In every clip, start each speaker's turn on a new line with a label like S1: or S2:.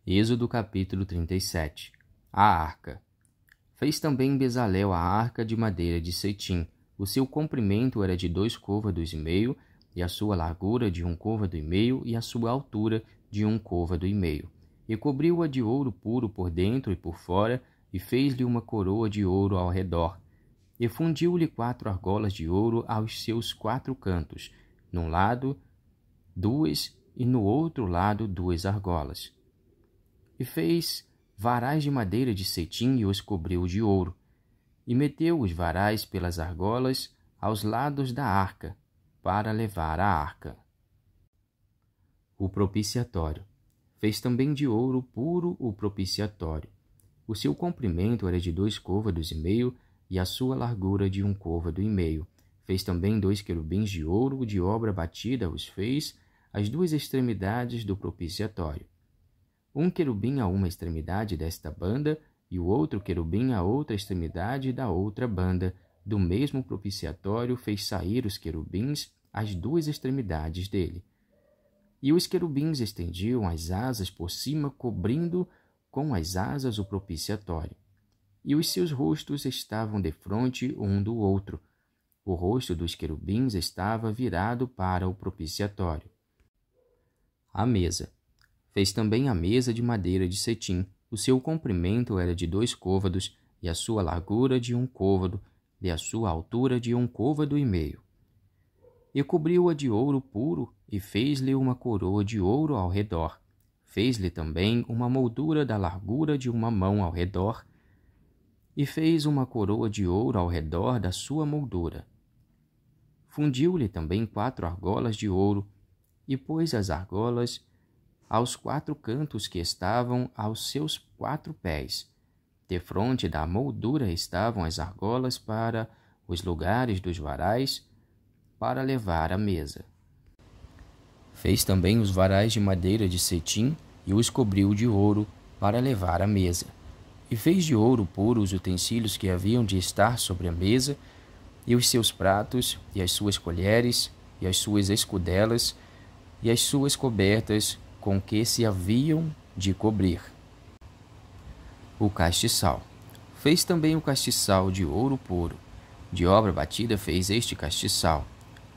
S1: Êxodo capítulo 37. A arca. Fez também Bezalel a arca de madeira de cetim. O seu comprimento era de 2 côvados e meio, e a sua largura de 1 côvado e meio, e a sua altura de 1 côvado e meio. E cobriu-a de ouro puro por dentro e por fora, e fez-lhe uma coroa de ouro ao redor. E fundiu-lhe 4 argolas de ouro aos seus 4 cantos, num lado 2 e no outro lado 2 argolas. E fez varais de madeira de cetim e os cobriu de ouro. E meteu os varais pelas argolas aos lados da arca, para levar a arca. O propiciatório. Fez também de ouro puro o propiciatório. O seu comprimento era de 2 côvados e meio, e a sua largura de 1 côvado e meio. Fez também 2 querubins de ouro, de obra batida os fez, as 2 extremidades do propiciatório. Um querubim a uma extremidade desta banda, e o outro querubim a outra extremidade da outra banda. Do mesmo propiciatório fez sair os querubins às 2 extremidades dele. E os querubins estendiam as asas por cima, cobrindo com as asas o propiciatório. E os seus rostos estavam defronte um do outro. O rosto dos querubins estava virado para o propiciatório. A mesa. Fez também a mesa de madeira de cetim. O seu comprimento era de 2 côvados, e a sua largura de 1 côvado, e a sua altura de 1 côvado e meio. E cobriu-a de ouro puro, e fez-lhe uma coroa de ouro ao redor. Fez-lhe também uma moldura da largura de 1 mão ao redor, e fez uma coroa de ouro ao redor da sua moldura. Fundiu-lhe também 4 argolas de ouro, e pôs as argolas aos 4 cantos que estavam aos seus 4 pés. Defronte da moldura estavam as argolas para os lugares dos varais, para levar a mesa. Fez também os varais de madeira de cetim, e os cobriu de ouro, para levar a mesa. E fez de ouro puro os utensílios que haviam de estar sobre a mesa, e os seus pratos, e as suas colheres, e as suas escudelas, e as suas cobertas, com que se haviam de cobrir. O castiçal. Fez também o castiçal de ouro puro. De obra batida fez este castiçal,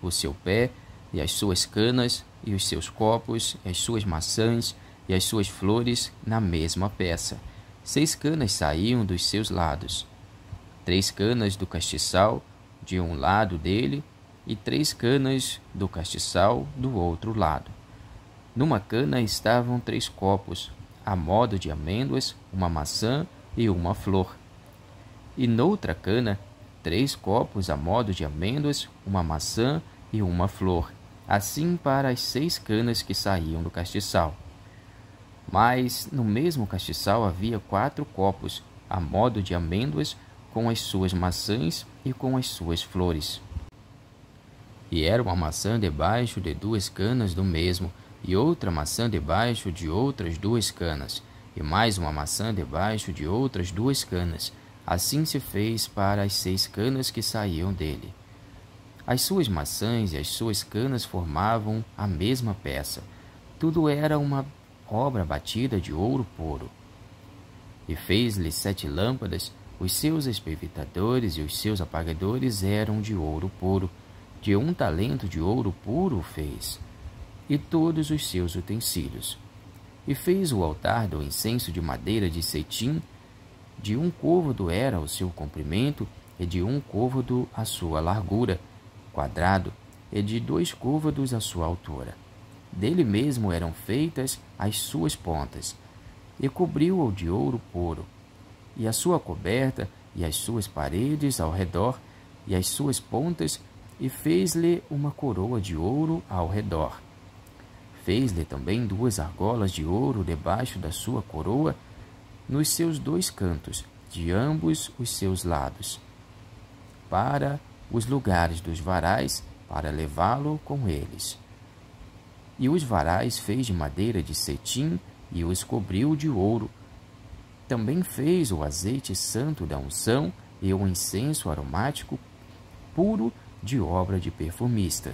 S1: o seu pé, e as suas canas, e os seus copos, e as suas maçãs, e as suas flores, na mesma peça. 6 canas saíam dos seus lados. 3 canas do castiçal, de um lado dele, e 3 canas do castiçal do outro lado. Numa cana estavam 3 copos, a modo de amêndoas, uma maçã e uma flor. E noutra cana, 3 copos a modo de amêndoas, uma maçã e uma flor, assim para as 6 canas que saíam do castiçal. Mas no mesmo castiçal havia 4 copos, a modo de amêndoas, com as suas maçãs e com as suas flores. E era uma maçã debaixo de 2 canas do mesmo, e outra maçã debaixo de outras 2 canas, e mais uma maçã debaixo de outras 2 canas. Assim se fez para as 6 canas que saíam dele. As suas maçãs e as suas canas formavam a mesma peça. Tudo era uma obra batida de ouro puro. E fez-lhe 7 lâmpadas, os seus espevitadores e os seus apagadores eram de ouro puro. De 1 talento de ouro puro fez, e todos os seus utensílios. E fez o altar do incenso de madeira de cetim, de 1 côvado era o seu comprimento, e de 1 côvado a sua largura, quadrado, e de 2 côvados a sua altura. Dele mesmo eram feitas as suas pontas, e cobriu-o de ouro puro, e a sua coberta, e as suas paredes ao redor, e as suas pontas, e fez-lhe uma coroa de ouro ao redor. Fez-lhe também 2 argolas de ouro debaixo da sua coroa, nos seus 2 cantos, de ambos os seus lados, para os lugares dos varais, para levá-lo com eles. E os varais fez de madeira de cetim, e os cobriu de ouro. Também fez o azeite santo da unção, e o incenso aromático puro, de obra de perfumista.